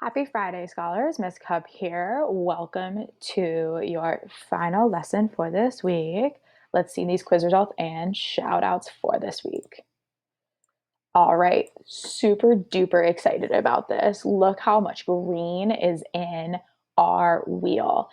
Happy Friday, scholars. Miss Cupp here. Welcome to your final lesson for this week. Let's see these quiz results and shout outs for this week. All right, super duper excited about this. Look how much green is in our wheel.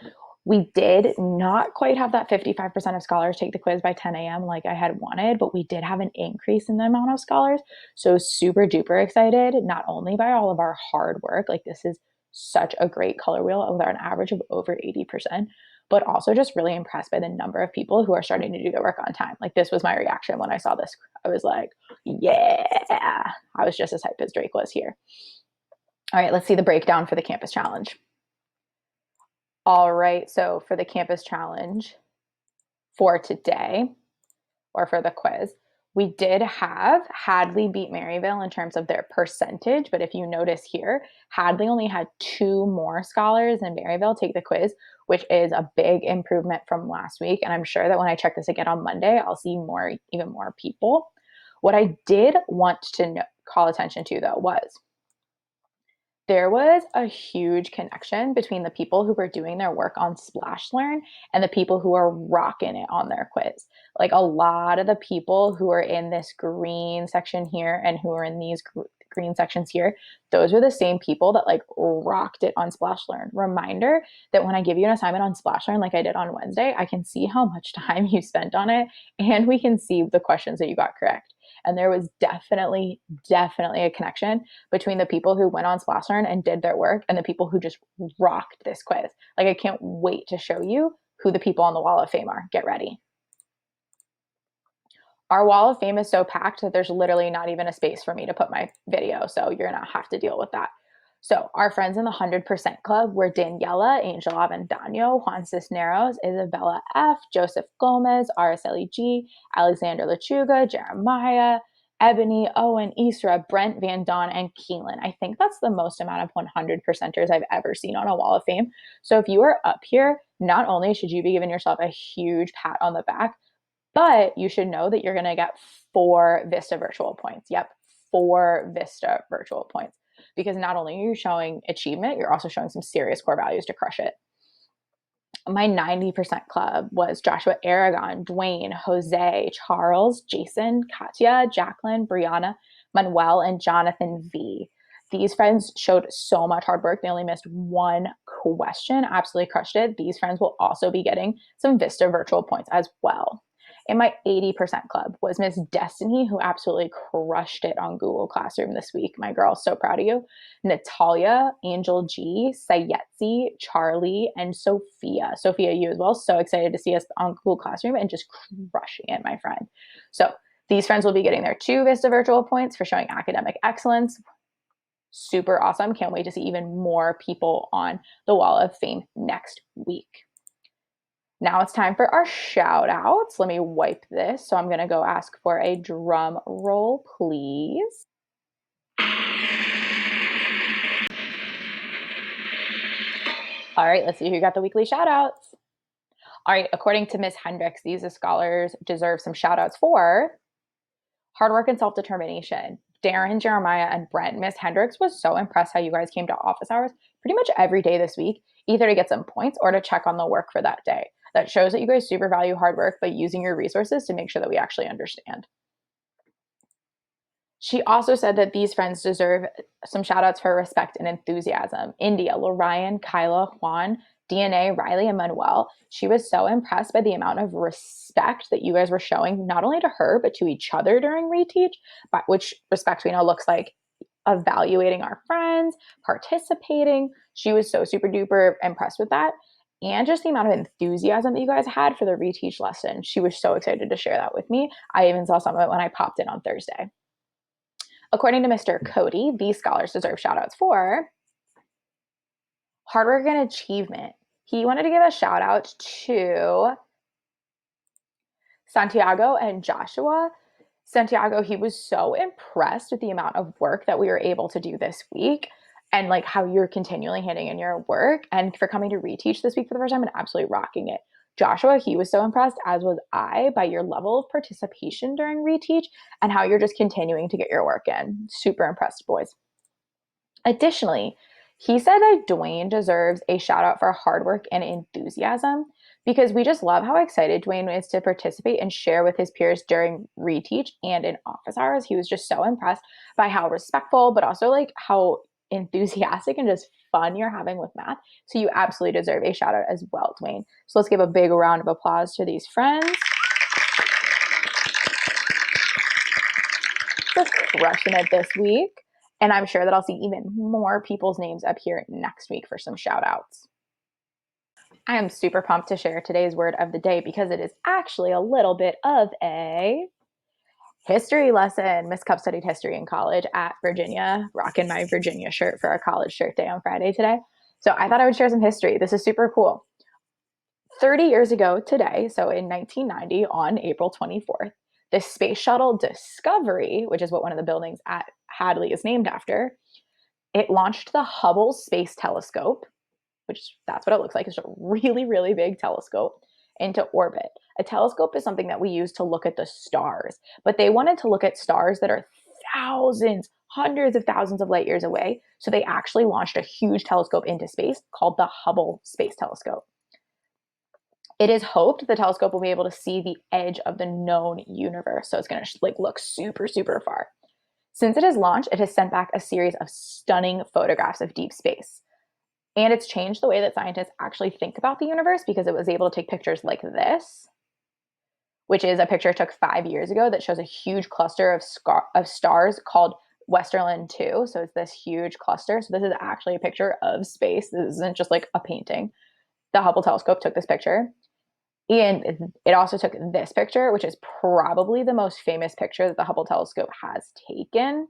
We did not quite have that 55% of scholars take the quiz by 10 a.m. like I had wanted, but we did have an increase in the amount of scholars. So super duper excited, not only by all of our hard work, like this is such a great color wheel with an average of over 80%, but also just really impressed by the number of people who are starting to do their work on time. Like this was my reaction when I saw this. I was like, yeah, I was just as hyped as Drake was here. All right, let's see the breakdown for the campus challenge. All right, so for the campus challenge for today, or for the quiz, we did have Hadley beat Maryville in terms of their percentage, but if you notice here, Hadley only had 2 more scholars than Maryville take the quiz, which is a big improvement from last week. And I'm sure that when I check this again on Monday, I'll see even more people. What I did want to call attention to, though, was there was a huge connection between the people who were doing their work on Splash Learn and the people who are rocking it on their quiz. Like a lot of the people who are in this green section here and who are in these green sections here, those were the same people that like rocked it on Splash Learn. Reminder that when I give you an assignment on Splash Learn, like I did on Wednesday, I can see how much time you spent on it and we can see the questions that you got correct. And there was definitely a connection between the people who went on Splash Learn and did their work and the people who just rocked this quiz. Like I can't wait to show you who the people on the Wall of Fame are. Get ready. Our Wall of Fame is so packed that there's literally not even a space for me to put my video, so you're gonna have to deal with that. So our friends in the 100% Club were Daniela, Angel Avendano, Juan Cisneros, Isabella F., Joseph Gomez, Araceli G., Alexander Lechuga, Jeremiah, Ebony, Owen, Isra, Brent, Van Don, and Keelan. I think that's the most amount of 100%ers I've ever seen on a Wall of Fame. So if you are up here, not only should you be giving yourself a huge pat on the back, but you should know that you're going to get 4 Vista virtual points. Yep, 4 Vista virtual points. Because not only are you showing achievement, you're also showing some serious core values to crush it. My 90% club was Joshua Aragon, Dwayne, Jose, Charles, Jason, Katya, Jacqueline, Brianna, Manuel, and Jonathan V. These friends showed so much hard work. They only missed 1 question, absolutely crushed it. These friends will also be getting some Vista virtual points as well. In my 80% club was Miss Destiny, who absolutely crushed it on Google Classroom this week. My girl, so proud of you. Natalia, Angel G, Sayetzi, Charlie, and Sophia. Sophia, you as well. So excited to see us on Google Classroom and just crushing it, my friend. So these friends will be getting their 2 Vista virtual points for showing academic excellence. Super awesome. Can't wait to see even more people on the Wall of Fame next week. Now it's time for our shout outs. Let me wipe this. So I'm going to go ask for a drum roll, please. All right, let's see who got the weekly shout outs. All right, according to Ms. Hendricks, these scholars deserve some shout outs for hard work and self-determination. Darren, Jeremiah, and Brent. Miss Hendricks was so impressed how you guys came to office hours pretty much every day this week, either to get some points or to check on the work for that day. That shows that you guys super value hard work by using your resources to make sure that we actually understand. She also said that these friends deserve some shout outs for respect and enthusiasm. India, Lorian, Kyla, Juan, DNA, Riley, and Manuel. She was so impressed by the amount of respect that you guys were showing, not only to her, but to each other during reteach, which respect we know looks like evaluating our friends, participating. She was so super duper impressed with that. And just the amount of enthusiasm that you guys had for the reteach lesson. She was so excited to share that with me. I even saw some of it when I popped in on Thursday. According to Mr. Cody, these scholars deserve shout outs for hard work and achievement. He wanted to give a shout out to Santiago and Joshua. Santiago, he was so impressed with the amount of work that we were able to do this week and like how you're continually hitting in your work and for coming to reteach this week for the first time and absolutely rocking it. Joshua, he was so impressed, as was I, by your level of participation during reteach and how you're just continuing to get your work in. Super impressed, boys. Additionally, He said that Dwayne deserves a shout out for hard work and enthusiasm because we just love how excited Dwayne is to participate and share with his peers during reteach and in office hours. He was just so impressed by how respectful, but also like how enthusiastic and just fun you're having with math. So you absolutely deserve a shout out as well, Dwayne. So let's give a big round of applause to these friends. Just crushing it this week. And I'm sure that I'll see even more people's names up here next week for some shout outs. I am super pumped to share today's word of the day because it is actually a little bit of a history lesson. Miss Cupp studied history in college at Virginia, rocking my Virginia shirt for our college shirt day on Friday today. So I thought I would share some history. This is super cool. 30 years ago today, so in 1990, on April 24th, the space shuttle Discovery, which is what one of the buildings at Hadley is named after, it launched the Hubble Space Telescope, which that's what it looks like. It's a really, really big telescope into orbit. A telescope is something that we use to look at the stars, but they wanted to look at stars that are thousands, hundreds of thousands of light years away. So they actually launched a huge telescope into space called the Hubble Space Telescope. It is hoped the telescope will be able to see the edge of the known universe. So it's going to look super, super far. Since it has launched, it has sent back a series of stunning photographs of deep space. And it's changed the way that scientists actually think about the universe because it was able to take pictures like this, which is a picture it took 5 years ago that shows a huge cluster of stars called Westerland 2. So it's this huge cluster. So this is actually a picture of space. This isn't just like a painting. The Hubble telescope took this picture. And it also took this picture, which is probably the most famous picture that the Hubble telescope has taken.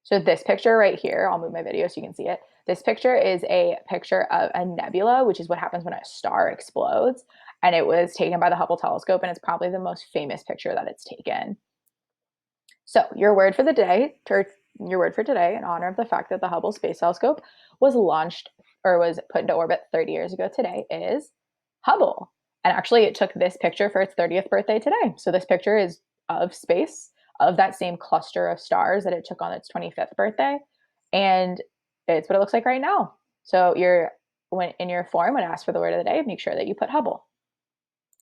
So this picture right here, I'll move my video so you can see it. This picture is a picture of a nebula, which is what happens when a star explodes. And it was taken by the Hubble telescope, and it's probably the most famous picture that it's taken. So your word for the day, or your word for today, in honor of the fact that the Hubble Space Telescope was launched or was put into orbit 30 years ago today, is Hubble. And actually, it took this picture for its 30th birthday today. So this picture is of space, of that same cluster of stars that it took on its 25th birthday. And it's what it looks like right now. So when in your form, when asked for the word of the day, make sure that you put Hubble.